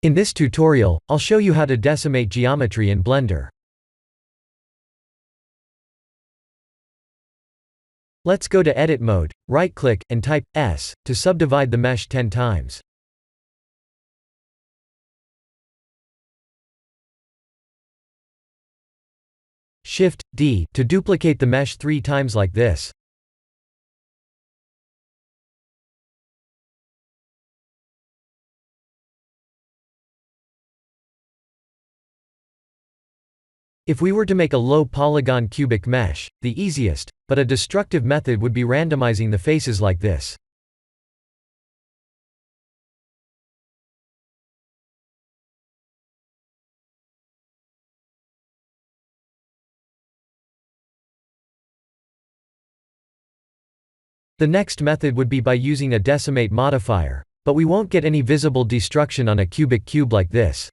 In this tutorial, I'll show you how to decimate geometry in Blender. Let's go to Edit mode, right-click, and type S to subdivide the mesh 10 times. Shift-D to duplicate the mesh 3 times like this. If we were to make a low polygon cubic mesh, the easiest, but a destructive method would be randomizing the faces like this. The next method would be by using a Decimate Modifier, but we won't get any visible destruction on a cubic cube like this.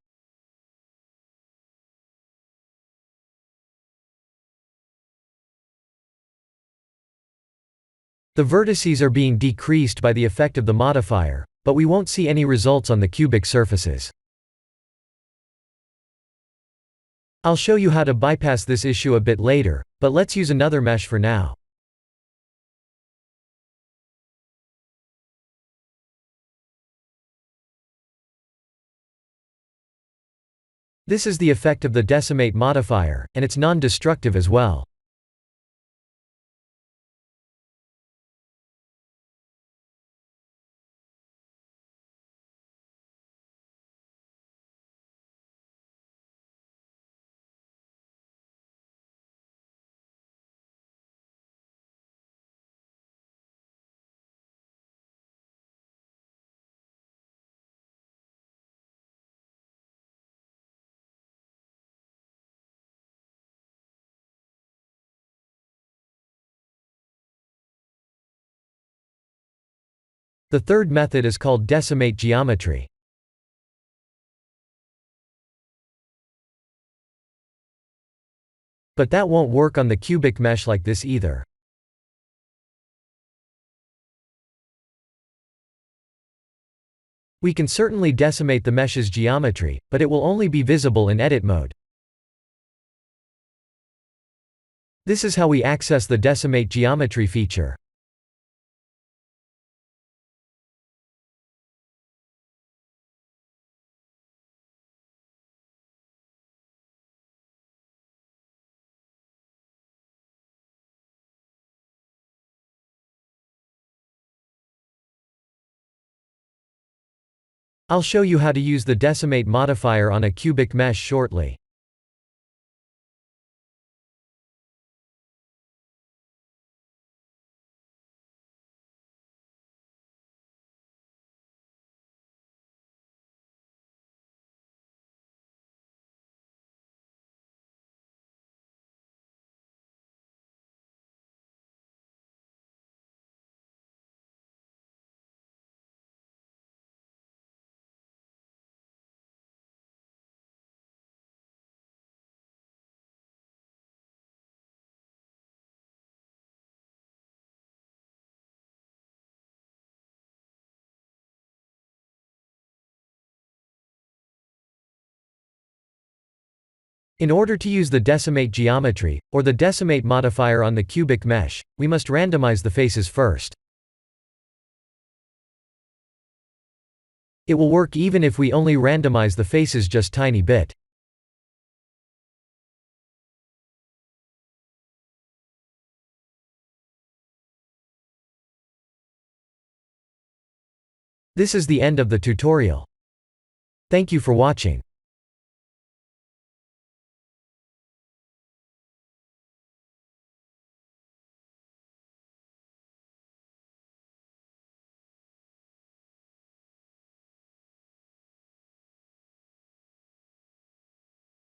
The vertices are being decreased by the effect of the modifier, but we won't see any results on the cubic surfaces. I'll show you how to bypass this issue a bit later, but let's use another mesh for now. This is the effect of the Decimate Modifier, and it's non-destructive as well. The third method is called Decimate Geometry. But that won't work on the cubic mesh like this either. We can certainly decimate the mesh's geometry, but it will only be visible in Edit mode. This is how we access the Decimate Geometry feature. I'll show you how to use the Decimate Modifier on a cubic mesh shortly. In order to use the Decimate Geometry, or the Decimate Modifier on the cubic mesh, we must randomize the faces first. It will work even if we only randomize the faces just tiny bit. This is the end of the tutorial. Thank you for watching.